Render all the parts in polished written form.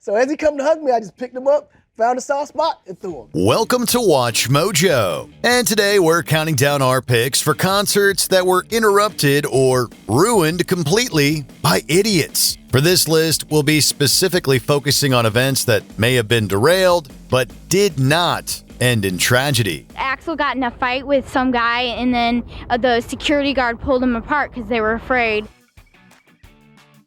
So as he come to hug me, I just picked him up, found a soft spot, and threw him. Welcome to Watch Mojo. And today we're counting down our picks for concerts that were interrupted or ruined completely by idiots. For this list, we'll be specifically focusing on events that may have been derailed, but did not end in tragedy. Axl got in a fight with some guy, and then the security guard pulled him apart because they were afraid.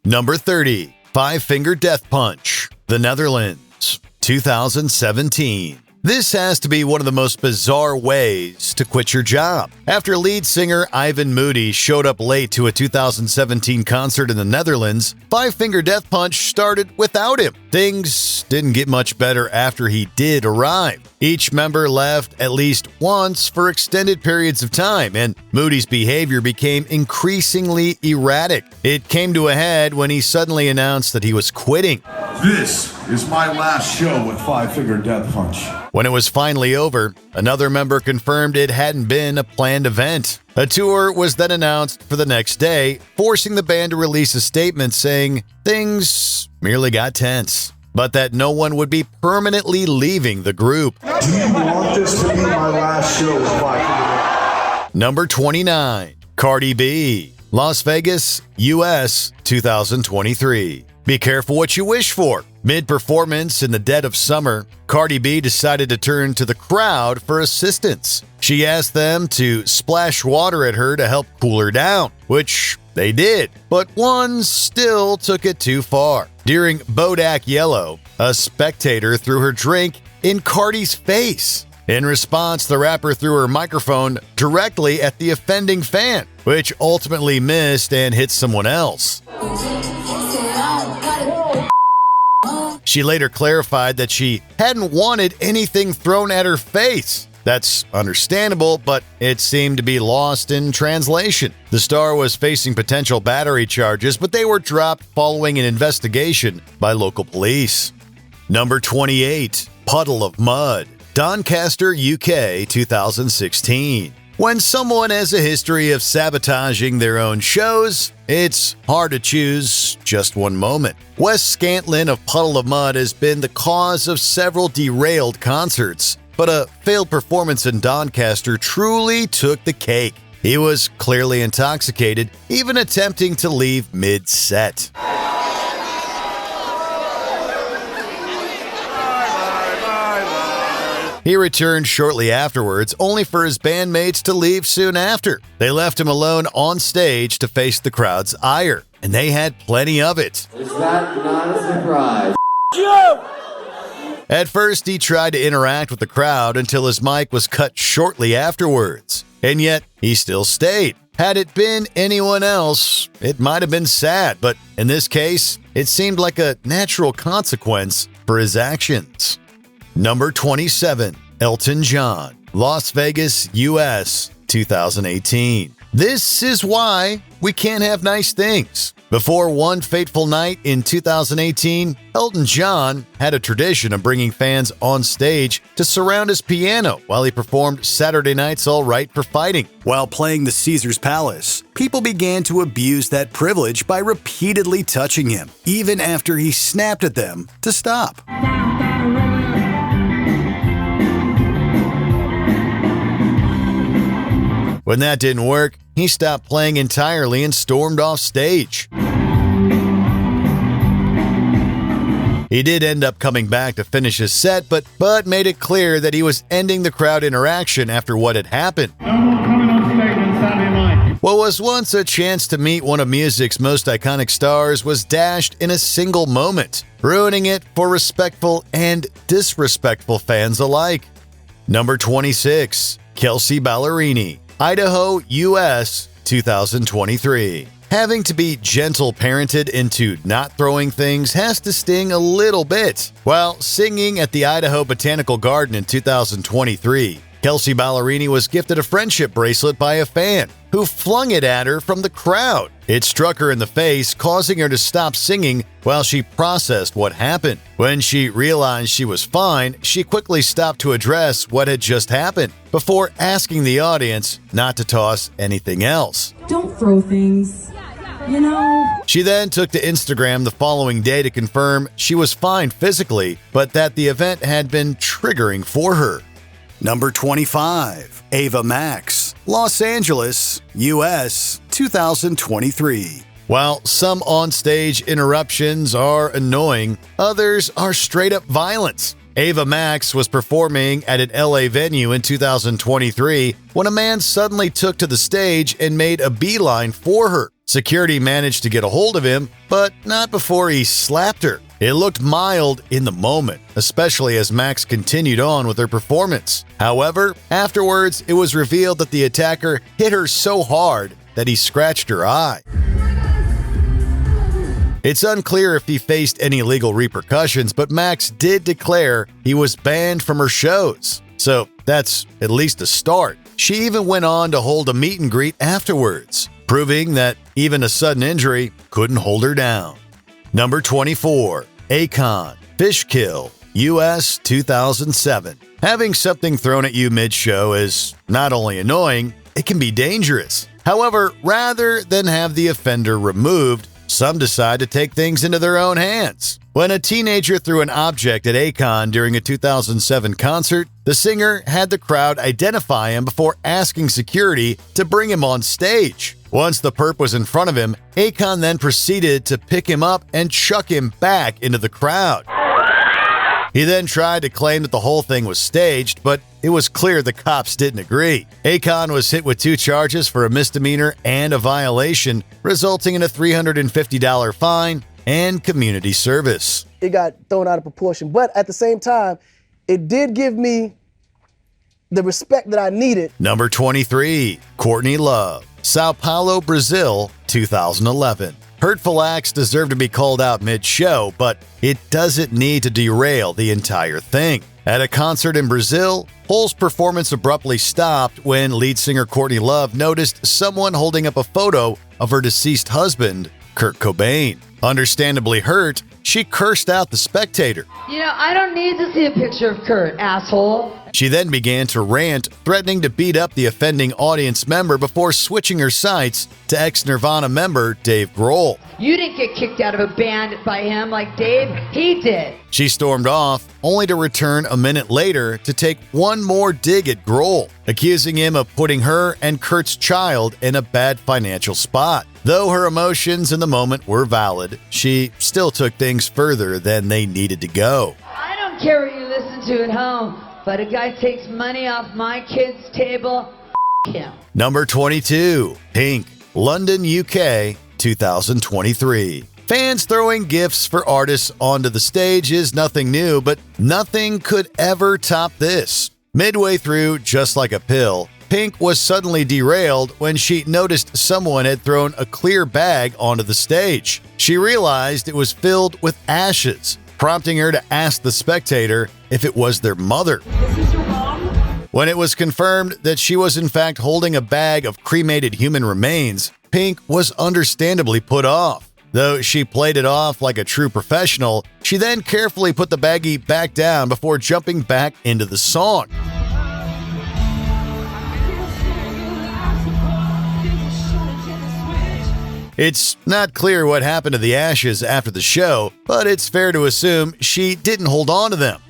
Number 30, Five-Finger Death Punch, the Netherlands, 2017. This has to be one of the most bizarre ways to quit your job. After lead singer Ivan Moody showed up late to a 2017 concert in the Netherlands, Five-Finger Death Punch started without him. Things didn't get much better after he did arrive. Each member left at least once for extended periods of time, and Moody's behavior became increasingly erratic. It came to a head when he suddenly announced that he was quitting. This is my last show with Five-Finger Death Punch. When it was finally over, another member confirmed it hadn't been a planned event. A tour was then announced for the next day, forcing the band to release a statement saying things merely got tense, but that no one would be permanently leaving the group. Do you want this to be my last show with Five-Finger Death? Number 29, Cardi B, Las Vegas, US, 2023. Be careful what you wish for. Mid-performance in the dead of summer, Cardi B decided to turn to the crowd for assistance. She asked them to splash water at her to help cool her down, which they did, but one still took it too far. During Bodak Yellow, a spectator threw her drink in Cardi's face. In response, the rapper threw her microphone directly at the offending fan, which ultimately missed and hit someone else. She later clarified that she hadn't wanted anything thrown at her face. That's understandable, but it seemed to be lost in translation. The star was facing potential battery charges, but they were dropped following an investigation by local police. Number 28, Puddle of Mud, Doncaster, UK, 2016. When someone has a history of sabotaging their own shows, it's hard to choose just one moment. Wes Scantlin of Puddle of Mud has been the cause of several derailed concerts, but a failed performance in Doncaster truly took the cake. He was clearly intoxicated, even attempting to leave mid-set. He returned shortly afterwards, only for his bandmates to leave soon after. They left him alone on stage to face the crowd's ire, and they had plenty of it. Is that not a surprise? At first, he tried to interact with the crowd until his mic was cut shortly afterwards, and yet he still stayed. Had it been anyone else, it might have been sad, but in this case, it seemed like a natural consequence for his actions. Number 27, Elton John, Las Vegas, US, 2018. This is why we can't have nice things. Before one fateful night in 2018, Elton John had a tradition of bringing fans on stage to surround his piano while he performed Saturday Night's All Right for Fighting. While playing the Caesars Palace, people began to abuse that privilege by repeatedly touching him, even after he snapped at them to stop. When that didn't work, he stopped playing entirely and stormed off stage. He did end up coming back to finish his set, but made it clear that he was ending the crowd interaction after what had happened. No more coming on stage on Saturday night. What was once a chance to meet one of music's most iconic stars was dashed in a single moment, ruining it for respectful and disrespectful fans alike. Number 26, Kelsey Ballerini, Idaho, US, 2023. Having to be gentle parented into not throwing things has to sting a little bit. While singing at the Idaho Botanical Garden in 2023, Kelsey Ballerini was gifted a friendship bracelet by a fan who flung it at her from the crowd. It struck her in the face, causing her to stop singing while she processed what happened. When she realized she was fine, she quickly stopped to address what had just happened before asking the audience not to toss anything else. Don't throw things. She then took to Instagram the following day to confirm she was fine physically, but that the event had been triggering for her. Number 25. Ava Max, Los Angeles, U.S., 2023. While some onstage interruptions are annoying, others are straight-up violence. Ava Max was performing at an LA venue in 2023 when a man suddenly took to the stage and made a beeline for her. Security managed to get a hold of him, but not before he slapped her. It looked mild in the moment, especially as Max continued on with her performance. However, afterwards, it was revealed that the attacker hit her so hard that he scratched her eye. It's unclear if he faced any legal repercussions, but Max did declare he was banned from her shows. So that's at least a start. She even went on to hold a meet and greet afterwards, proving that even a sudden injury couldn't hold her down. Number 24. Akon, Fishkill, U.S. 2007. Having something thrown at you mid-show is not only annoying, it can be dangerous. However, rather than have the offender removed, some decide to take things into their own hands. When a teenager threw an object at Akon during a 2007 concert, the singer had the crowd identify him before asking security to bring him on stage. Once the perp was in front of him, Akon then proceeded to pick him up and chuck him back into the crowd. He then tried to claim that the whole thing was staged, but it was clear the cops didn't agree. Akon was hit with 2 charges for a misdemeanor and a violation, resulting in a $350 fine and community service. It got thrown out of proportion, but at the same time, it did give me the respect that I needed. Number 23. Courtney Love, Sao Paulo, Brazil, 2011. Hurtful acts deserve to be called out mid-show, but it doesn't need to derail the entire thing. At a concert in Brazil, Pole's performance abruptly stopped when lead singer Courtney Love noticed someone holding up a photo of her deceased husband, Kurt Cobain. Understandably hurt, she cursed out the spectator. I don't need to see a picture of Kurt, asshole. She then began to rant, threatening to beat up the offending audience member before switching her sights to ex-Nirvana member Dave Grohl. You didn't get kicked out of a band by him like Dave, he did. She stormed off, only to return a minute later to take one more dig at Grohl, accusing him of putting her and Kurt's child in a bad financial spot. Though her emotions in the moment were valid, she still took things further than they needed to go. I don't care what you listen to at home, but a guy takes money off my kid's table, him. Number 22. Pink, London, UK, 2023. Fans throwing gifts for artists onto the stage is nothing new, but nothing could ever top this. Midway through Just Like a Pill, Pink was suddenly derailed when she noticed someone had thrown a clear bag onto the stage. She realized it was filled with ashes, prompting her to ask the spectator if it was their mother. When it was confirmed that she was in fact holding a bag of cremated human remains, Pink was understandably put off. Though she played it off like a true professional, she then carefully put the baggie back down before jumping back into the song. It's not clear what happened to the ashes after the show, but it's fair to assume she didn't hold on to them.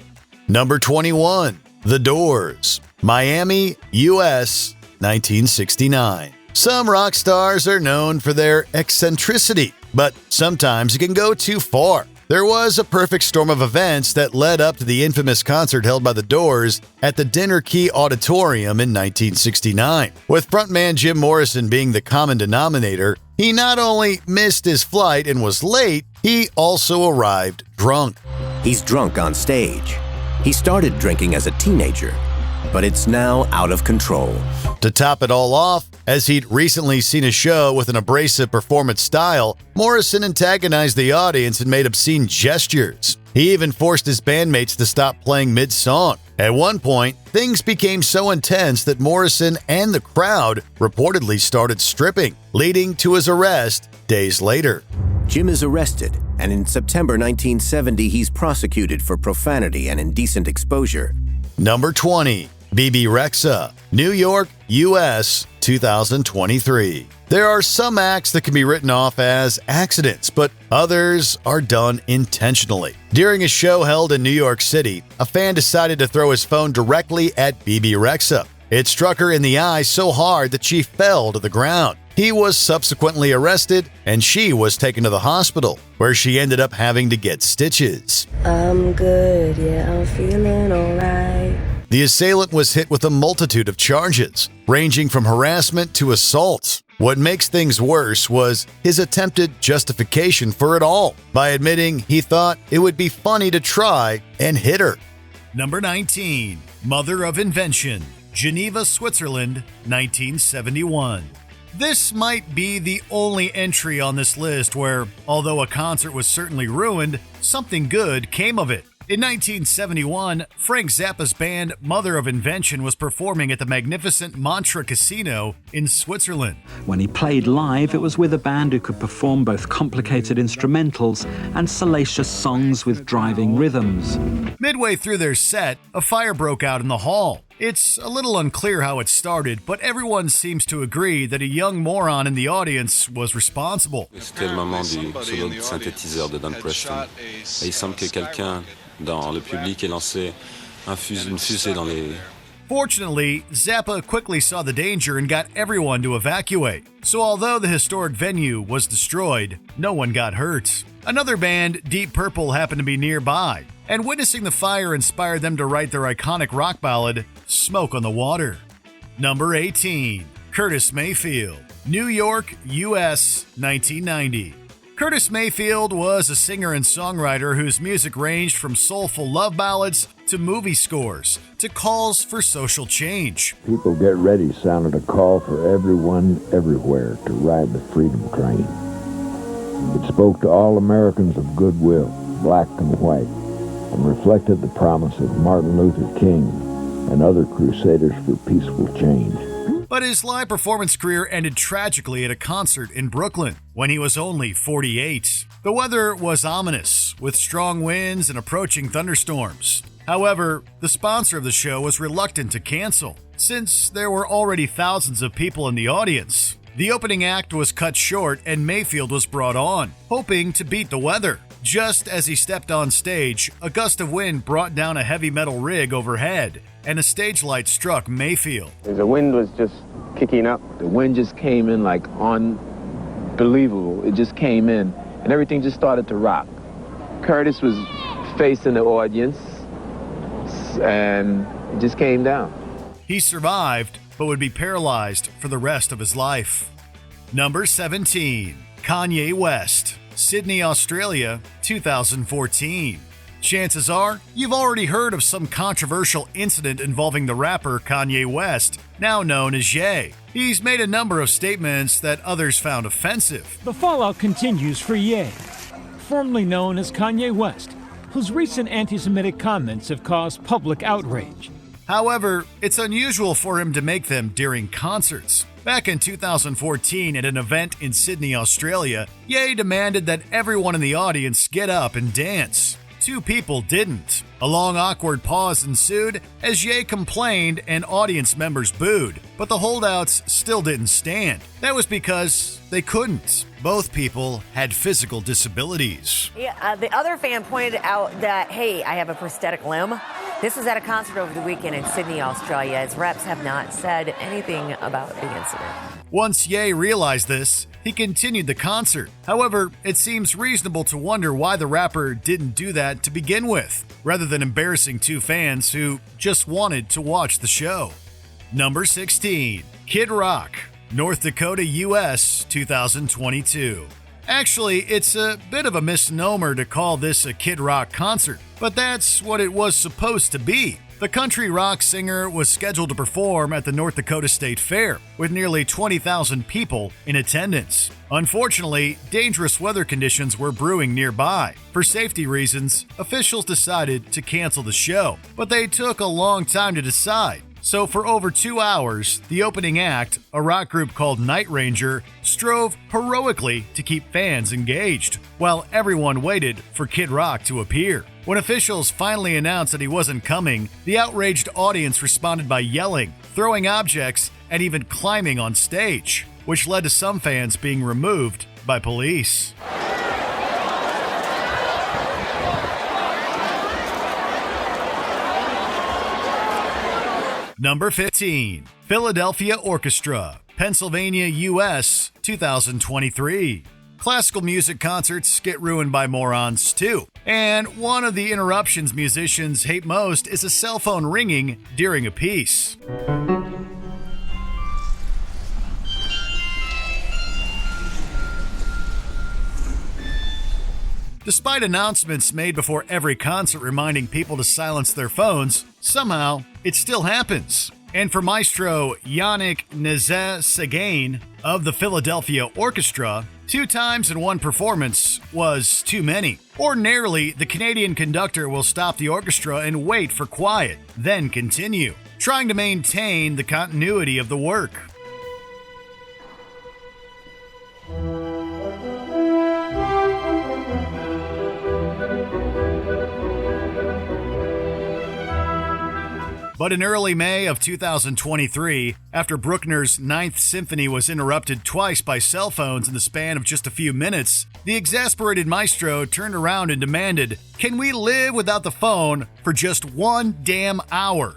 Number 21. The Doors, Miami, U.S., 1969. Some rock stars are known for their eccentricity, but sometimes it can go too far. There was a perfect storm of events that led up to the infamous concert held by The Doors at the Dinner Key Auditorium in 1969. With frontman Jim Morrison being the common denominator, he not only missed his flight and was late, he also arrived drunk. He's drunk on stage. He started drinking as a teenager, but it's now out of control. To top it all off, as he'd recently seen a show with an abrasive performance style, Morrison antagonized the audience and made obscene gestures. He even forced his bandmates to stop playing mid-song. At one point, things became so intense that Morrison and the crowd reportedly started stripping, leading to his arrest days later. Jim is arrested, and in September 1970, he's prosecuted for profanity and indecent exposure. Number 20. Bebe Rexha, New York, U.S., 2023. There are some acts that can be written off as accidents, but others are done intentionally. During a show held in New York City, a fan decided to throw his phone directly at Bebe Rexha. It struck her in the eye so hard that she fell to the ground. He was subsequently arrested, and she was taken to the hospital, where she ended up having to get stitches. I'm good, yeah, I'm feeling alright. The assailant was hit with a multitude of charges, ranging from harassment to assault. What makes things worse was his attempted justification for it all, by admitting he thought it would be funny to try and hit her. Number 19. Mother of Invention, Geneva, Switzerland, 1971. This might be the only entry on this list where, although a concert was certainly ruined, something good came of it. In 1971, Frank Zappa's band Mother of Invention was performing at the magnificent Montreux Casino in Switzerland. When he played live, it was with a band who could perform both complicated instrumentals and salacious songs with driving rhythms. Midway through their set, a fire broke out in the hall. It's a little unclear how it started, but everyone seems to agree that a young moron in the audience was responsible. C'était le moment du solo de synthétiseur de Don Preston. Et il semble que quelqu'un dans le public ait lancé une fusée dans les... Fortunately, Zappa quickly saw the danger and got everyone to evacuate. So although the historic venue was destroyed, no one got hurt. Another band, Deep Purple, happened to be nearby, and witnessing the fire inspired them to write their iconic rock ballad, Smoke on the Water. Number 18. Curtis Mayfield, New York, U.S., 1990. Curtis Mayfield was a singer and songwriter whose music ranged from soulful love ballads to movie scores to calls for social change. People Get Ready sounded a call for everyone everywhere to ride the freedom train. It spoke to all Americans of goodwill, black and white, and reflected the promise of Martin Luther King and other crusaders for peaceful change. But his live performance career ended tragically at a concert in Brooklyn when he was only 48. The weather was ominous, with strong winds and approaching thunderstorms. However, the sponsor of the show was reluctant to cancel, since there were already thousands of people in the audience. The opening act was cut short and Mayfield was brought on, hoping to beat the weather. Just as he stepped on stage, a gust of wind brought down a heavy metal rig overhead, and a stage light struck Mayfield. The wind was just kicking up. The wind just came in like unbelievable. It just came in, and everything just started to rock. Curtis was facing the audience, and it just came down. He survived, but would be paralyzed for the rest of his life. Number 17. Kanye West, Sydney, Australia, 2014. Chances are, you've already heard of some controversial incident involving the rapper Kanye West, now known as Ye. He's made a number of statements that others found offensive. The fallout continues for Ye, formerly known as Kanye West, whose recent anti-Semitic comments have caused public outrage. However, it's unusual for him to make them during concerts. Back in 2014 at an event in Sydney, Australia, Ye demanded that everyone in the audience get up and dance. Two people didn't. A long awkward pause ensued as Ye complained and audience members booed, but the holdouts still didn't stand. That was because they couldn't. Both people had physical disabilities. Yeah, the other fan pointed out that, hey, I have a prosthetic limb. This was at a concert over the weekend in Sydney, Australia, as reps have not said anything about the incident. Once Ye realized this, he continued the concert. However, it seems reasonable to wonder why the rapper didn't do that to begin with, rather than embarrassing two fans who just wanted to watch the show. Number 16. Kid Rock, North Dakota, U.S., 2022. Actually, it's a bit of a misnomer to call this a Kid Rock concert, but that's what it was supposed to be. The country rock singer was scheduled to perform at the North Dakota State Fair, with nearly 20,000 people in attendance. Unfortunately, dangerous weather conditions were brewing nearby. For safety reasons, officials decided to cancel the show, but they took a long time to decide. So for over 2 hours, the opening act, a rock group called Night Ranger, strove heroically to keep fans engaged, while everyone waited for Kid Rock to appear. When officials finally announced that he wasn't coming, the outraged audience responded by yelling, throwing objects, and even climbing on stage, which led to some fans being removed by police. Number 15, Philadelphia Orchestra, Pennsylvania, US, 2023. Classical music concerts get ruined by morons too. And one of the interruptions musicians hate most is a cell phone ringing during a piece. Despite announcements made before every concert reminding people to silence their phones, somehow it still happens. And for Maestro Yannick Nézet-Séguin of the Philadelphia Orchestra, 2 times in one performance was too many. Ordinarily, the Canadian conductor will stop the orchestra and wait for quiet, then continue, trying to maintain the continuity of the work. But in early May of 2023, after Bruckner's Ninth Symphony was interrupted twice by cell phones in the span of just a few minutes, the exasperated maestro turned around and demanded, "Can we live without the phone for just 1 damn hour?"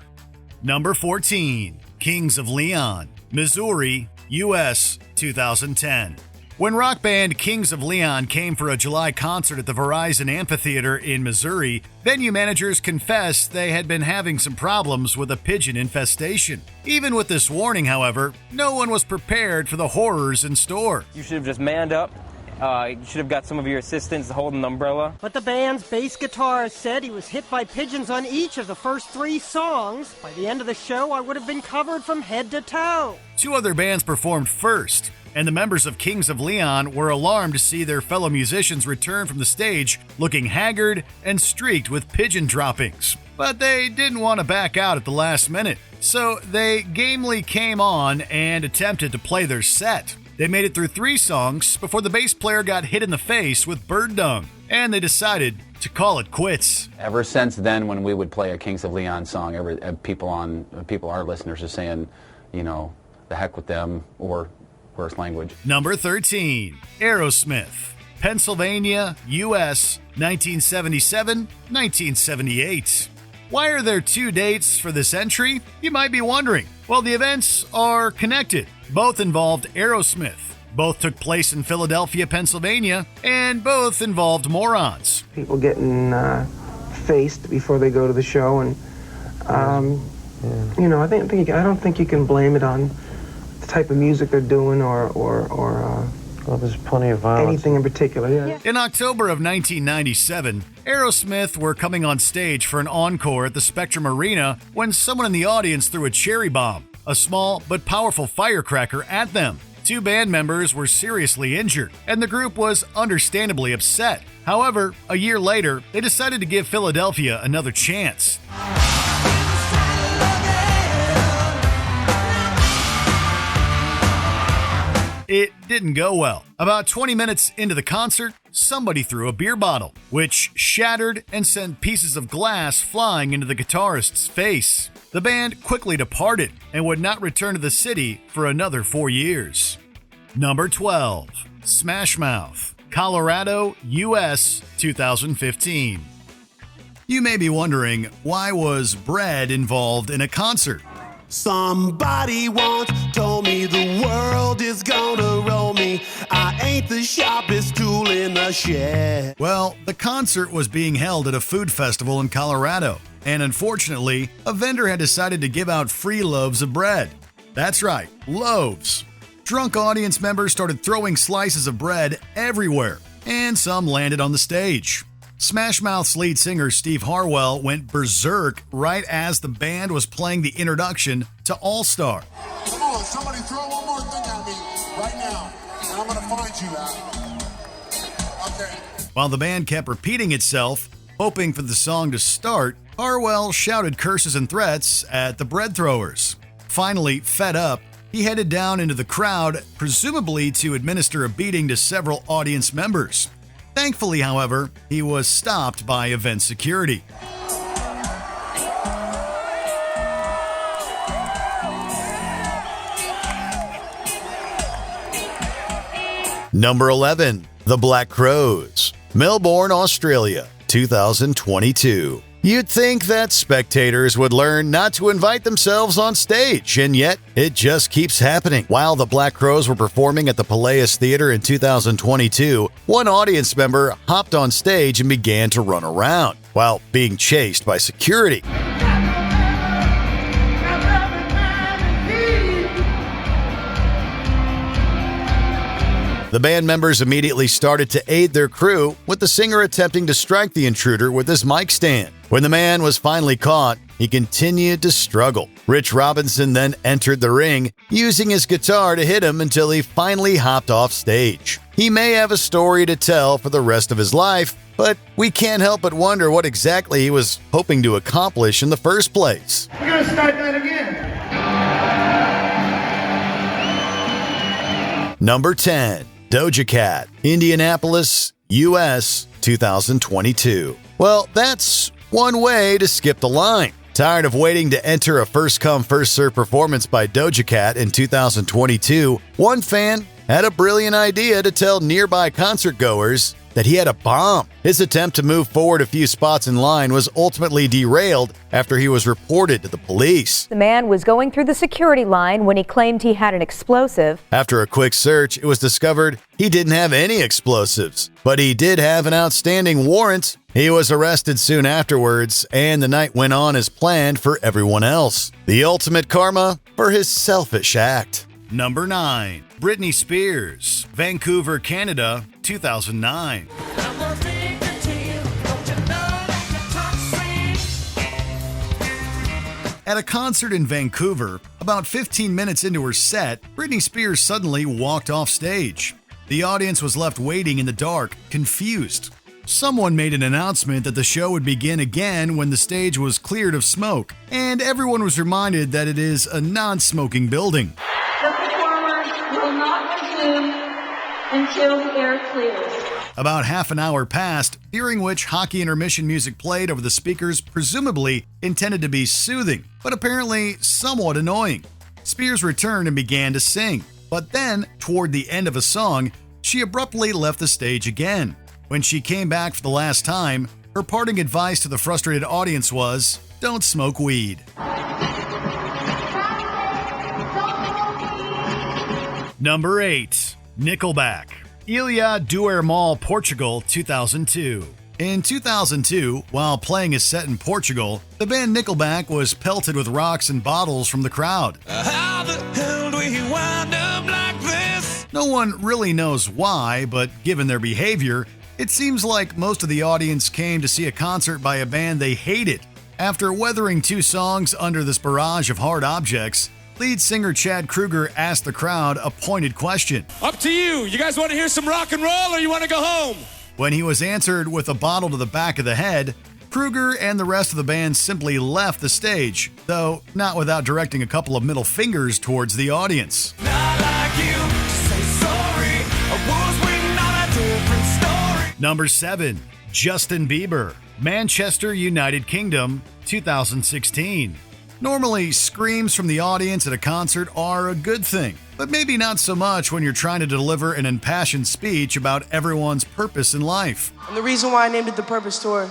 Number 14, Kings of Leon, Missouri, US, 2010. When rock band Kings of Leon came for a July concert at the Verizon Amphitheater in Missouri, venue managers confessed they had been having some problems with a pigeon infestation. Even with this warning, however, no one was prepared for the horrors in store. You should have just manned up. You should have got some of your assistants to hold an umbrella. But the band's bass guitarist said he was hit by pigeons on each of the first 3 songs. By the end of the show, I would have been covered from head to toe. 2 other bands performed first, and the members of Kings of Leon were alarmed to see their fellow musicians return from the stage looking haggard and streaked with pigeon droppings. But they didn't want to back out at the last minute, so they gamely came on and attempted to play their set. They made it through 3 songs before the bass player got hit in the face with bird dung, and they decided to call it quits. Ever since then, when we would play a Kings of Leon song, our listeners are saying, you know, the heck with them, or worse language. Number 13, Aerosmith, Pennsylvania, US, 1977, 1978. Why are there 2 dates for this entry? You might be wondering. Well, the events are connected. Both involved Aerosmith. Both took place in Philadelphia, Pennsylvania, and both involved morons. People getting faced before they go to the show, and you know, I don't think you can blame it on the type of music they're doing or well, there's plenty of violence. Anything in particular, yeah. In October of 1997, Aerosmith were coming on stage for an encore at the Spectrum Arena when someone in the audience threw a cherry bomb, a small but powerful firecracker, at them. 2 band members were seriously injured, and the group was understandably upset. However, a year later, they decided to give Philadelphia another chance. It didn't go well. About 20 minutes into the concert, somebody threw a beer bottle, which shattered and sent pieces of glass flying into the guitarist's face. The band quickly departed and would not return to the city for another 4 years. Number 12, Smash Mouth, Colorado, US, 2015. You may be wondering, why was bread involved in a concert? Somebody once told me the world is gonna roll me. I ain't the sharpest tool in the shed. Well, the concert was being held at a food festival in Colorado, and unfortunately, a vendor had decided to give out free loaves of bread. That's right, loaves. Drunk audience members started throwing slices of bread everywhere, and some landed on the stage. Smash Mouth's lead singer Steve Harwell went berserk right as the band was playing the introduction to All Star. Come on, somebody throw one more thing at me right now, and I'm gonna find you that. Okay. While the band kept repeating itself, hoping for the song to start, Harwell shouted curses and threats at the bread throwers. Finally, fed up, he headed down into the crowd, presumably to administer a beating to several audience members. Thankfully, however, he was stopped by event security. Number 11. The Black Crowes, Melbourne, Australia, 2022. You'd think that spectators would learn not to invite themselves on stage, and yet it just keeps happening. While the Black Crowes were performing at the Palace Theater in 2022, one audience member hopped on stage and began to run around while being chased by security. The band members immediately started to aid their crew, with the singer attempting to strike the intruder with his mic stand. When the man was finally caught, he continued to struggle. Rich Robinson then entered the ring, using his guitar to hit him until he finally hopped off stage. He may have a story to tell for the rest of his life, but we can't help but wonder what exactly he was hoping to accomplish in the first place. We're gonna start that again. Number 10. Doja Cat, Indianapolis, U.S., 2022. Well, that's one way to skip the line. Tired of waiting to enter a first-come, first-served performance by Doja Cat in 2022, one fan had a brilliant idea to tell nearby concert-goers that he had a bomb. His attempt to move forward a few spots in line was ultimately derailed after he was reported to the police. The man was going through the security line when he claimed he had an explosive. After a quick search, it was discovered he didn't have any explosives, but he did have an outstanding warrant. He was arrested soon afterwards, and the night went on as planned for everyone else. The ultimate karma for his selfish act. Number 9. Britney Spears, Vancouver, Canada, 2009. At a concert in Vancouver, about 15 minutes into her set, Britney Spears suddenly walked off stage. The audience was left waiting in the dark, confused. Someone made an announcement that the show would begin again when the stage was cleared of smoke, and everyone was reminded that it is a non-smoking building. The performers will not resume until the air clears. About half an hour passed, during which hockey intermission music played over the speakers, presumably intended to be soothing, but apparently somewhat annoying. Spears returned and began to sing, but then, toward the end of a song, she abruptly left the stage again. When she came back for the last time, her parting advice to the frustrated audience was, "Don't smoke weed." Number 8. Nickelback, Ilha do Hermal, Portugal, 2002. In 2002, while playing a set in Portugal, the band Nickelback was pelted with rocks and bottles from the crowd. How the hell do we wind up like this? No one really knows why, but given their behavior, it seems like most of the audience came to see a concert by a band they hated. After weathering 2 songs under this barrage of hard objects, lead singer Chad Kroeger asked the crowd a pointed question. Up to you. You guys want to hear some rock and roll or you want to go home? When he was answered with a bottle to the back of the head, Kroeger and the rest of the band simply left the stage, though not without directing a couple of middle fingers towards the audience. Number 7. Justin Bieber, Manchester, United Kingdom, 2016. Normally, screams from the audience at a concert are a good thing, but maybe not so much when you're trying to deliver an impassioned speech about everyone's purpose in life. And the reason why I named it the Purpose Tour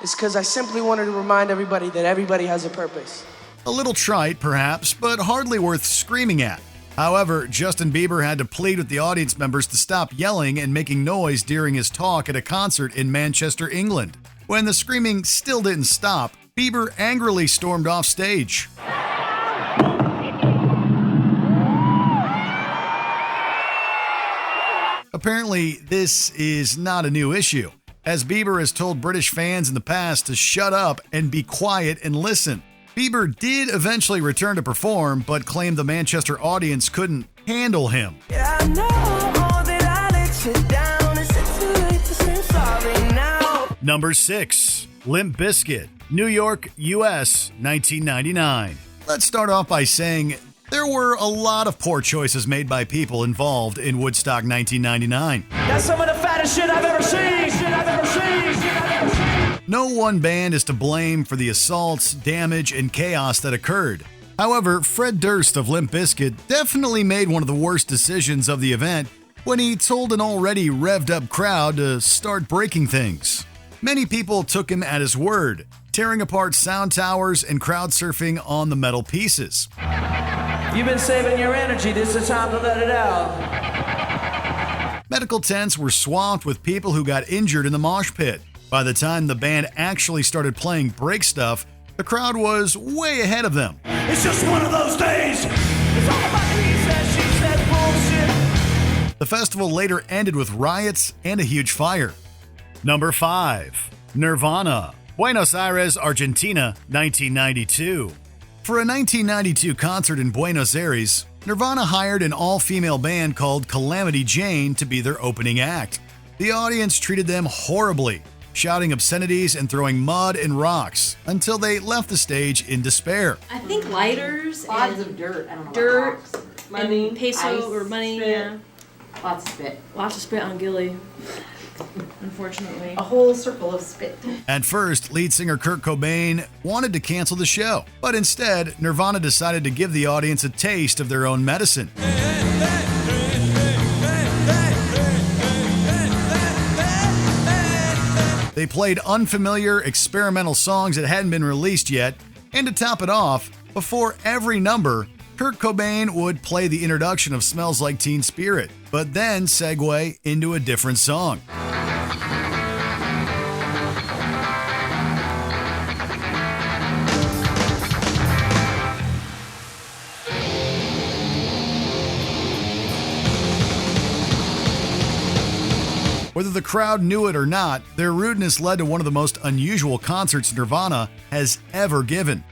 is because I simply wanted to remind everybody that everybody has a purpose. A little trite, perhaps, but hardly worth screaming at. However, Justin Bieber had to plead with the audience members to stop yelling and making noise during his talk at a concert in Manchester, England. When the screaming still didn't stop, Bieber angrily stormed off stage. Apparently, this is not a new issue, as Bieber has told British fans in the past to shut up and be quiet and listen. Bieber did eventually return to perform, but claimed the Manchester audience couldn't handle him. Yeah, I know that I let you down. Is it too late to say sorry now? Number 6. Limp Bizkit, New York, U.S., 1999. Let's start off by saying there were a lot of poor choices made by people involved in Woodstock 1999. That's some of the fattest shit I've ever seen. No one band is to blame for the assaults, damage, and chaos that occurred. However, Fred Durst of Limp Bizkit definitely made one of the worst decisions of the event when he told an already revved-up crowd to start breaking things. Many people took him at his word, tearing apart sound towers and crowd surfing on the metal pieces. You've been saving your energy. This is the time to let it out. Medical tents were swamped with people who got injured in the mosh pit. By the time the band actually started playing Break Stuff, the crowd was way ahead of them. It's just one of those days. It's all about he said, she said bullshit. The festival later ended with riots and a huge fire. Number 5. Nirvana, Buenos Aires, Argentina, 1992. For a 1992 concert in Buenos Aires, Nirvana hired an all-female band called Calamity Jane to be their opening act. The audience treated them horribly, shouting obscenities and throwing mud and rocks until they left the stage in despair. I think lighters Lots and of dirt. I don't know. dirt, Money, and peso ice, or money. spit. Yeah, Lots of spit. lots of spit on Gilly. Unfortunately. A whole circle of spit. At first, lead singer Kurt Cobain wanted to cancel the show, but instead, Nirvana decided to give the audience a taste of their own medicine. They played unfamiliar, experimental songs that hadn't been released yet, and to top it off, before every number, Kurt Cobain would play the introduction of Smells Like Teen Spirit, but then segue into a different song. Whether the crowd knew it or not, their rudeness led to one of the most unusual concerts Nirvana has ever given.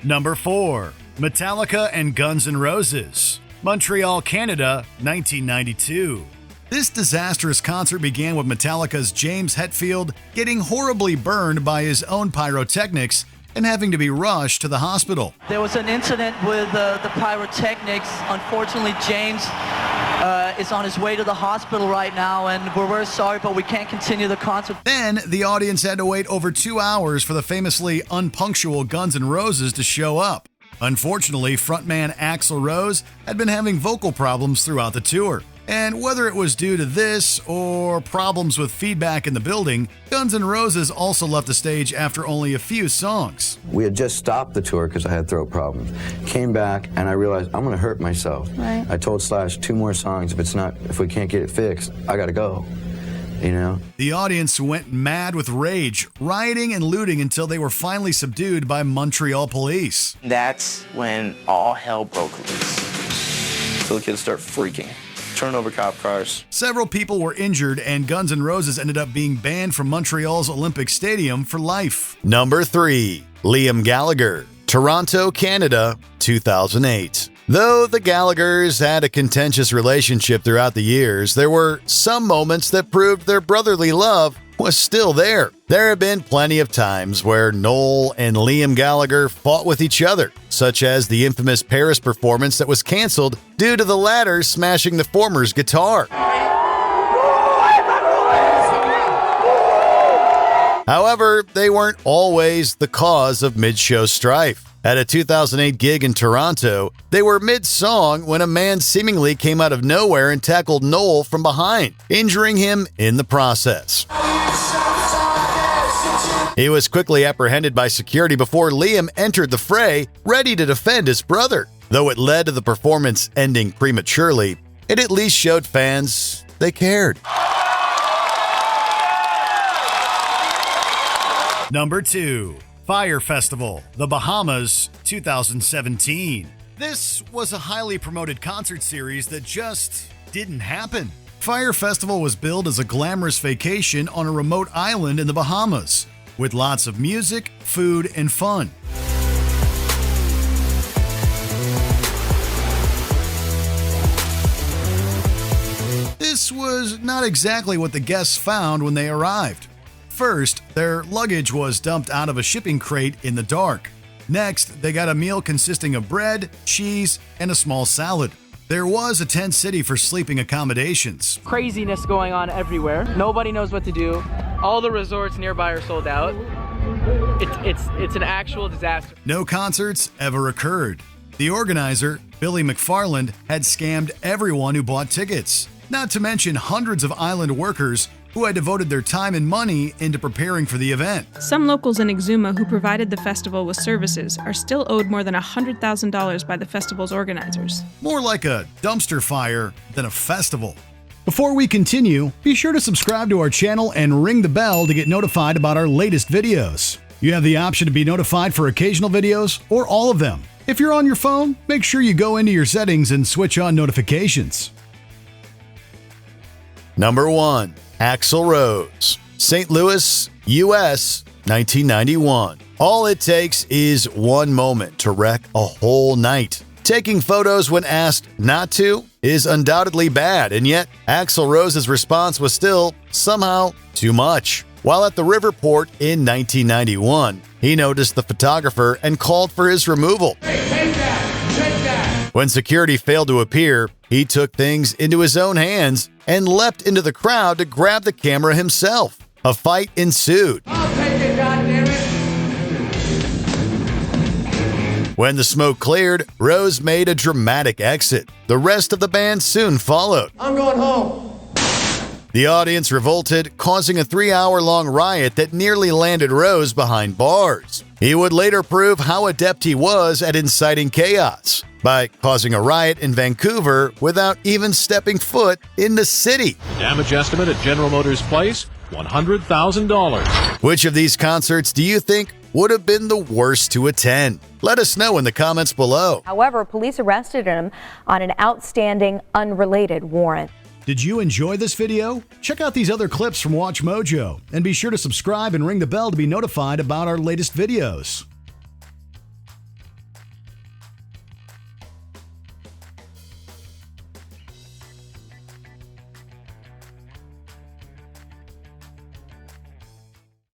Number 4. Metallica and Guns N' Roses, Montreal, Canada, 1992. This disastrous concert began with Metallica's James Hetfield getting horribly burned by his own pyrotechnics and having to be rushed to the hospital. There was an incident with the pyrotechnics. Unfortunately, James is on his way to the hospital right now, and we're very sorry, but we can't continue the concert. Then, the audience had to wait over 2 hours for the famously unpunctual Guns N' Roses to show up. Unfortunately, frontman Axl Rose had been having vocal problems throughout the tour. And whether it was due to this or problems with feedback in the building, Guns N' Roses also left the stage after only a few songs. We had just stopped the tour because I had throat problems. Came back and I realized I'm going to hurt myself. Right. I told Slash 2 more songs. If we can't get it fixed, I got to go. You know? The audience went mad with rage, rioting and looting until they were finally subdued by Montreal police. That's when all hell broke loose. So the kids start freaking. Turn over cop cars. Several people were injured, and Guns N' Roses ended up being banned from Montreal's Olympic Stadium for life. Number 3. Liam Gallagher, Toronto, Canada, 2008. Though the Gallaghers had a contentious relationship throughout the years, there were some moments that proved their brotherly love was still there. There have been plenty of times where Noel and Liam Gallagher fought with each other, such as the infamous Paris performance that was canceled due to the latter smashing the former's guitar. However, they weren't always the cause of mid-show strife. At a 2008 gig in Toronto, they were mid-song when a man seemingly came out of nowhere and tackled Noel from behind, injuring him in the process. He was quickly apprehended by security before Liam entered the fray, ready to defend his brother. Though it led to the performance ending prematurely, it at least showed fans they cared. Number 2. Fyre Festival, the Bahamas, 2017. This was a highly promoted concert series that just didn't happen. Fyre Festival was billed as a glamorous vacation on a remote island in the Bahamas, with lots of music, food, and fun. This was not exactly what the guests found when they arrived. First, their luggage was dumped out of a shipping crate in the dark. Next, they got a meal consisting of bread, cheese, and a small salad. There was a tent city for sleeping accommodations. Craziness going on everywhere. Nobody knows what to do. All the resorts nearby are sold out. It's an actual disaster. No concerts ever occurred. The organizer, Billy McFarland, had scammed everyone who bought tickets. not to mention hundreds of island workers who had devoted their time and money into preparing for the event. Some locals in Exuma who provided the festival with services are still owed more than $100,000 by the festival's organizers. More like a dumpster fire than a festival. Before we continue, be sure to subscribe to our channel and ring the bell to get notified about our latest videos. You have the option to be notified for occasional videos or all of them. If you're on your phone, make sure you go into your settings and switch on notifications. Number 1. Axl Rose, St. Louis, U.S., 1991. All it takes is one moment to wreck a whole night. Taking photos when asked not to is undoubtedly bad, and yet Axl Rose's response was still, somehow, too much. While at the river port in 1991, he noticed the photographer and called for his removal. Hey, take that! When security failed to appear, he took things into his own hands and leapt into the crowd to grab the camera himself. A fight ensued. I'll take it, goddammit! When the smoke cleared, Rose made a dramatic exit. The rest of the band soon followed. I'm going home. The audience revolted, causing a 3-hour-long riot that nearly landed Rose behind bars. He would later prove how adept he was at inciting chaos by causing a riot in Vancouver without even stepping foot in the city. Damage estimate at General Motors Place, $100,000. Which of these concerts do you think would have been the worst to attend? Let us know in the comments below. However, police arrested him on an outstanding unrelated warrant. Did you enjoy this video? Check out these other clips from WatchMojo and be sure to subscribe and ring the bell to be notified about our latest videos.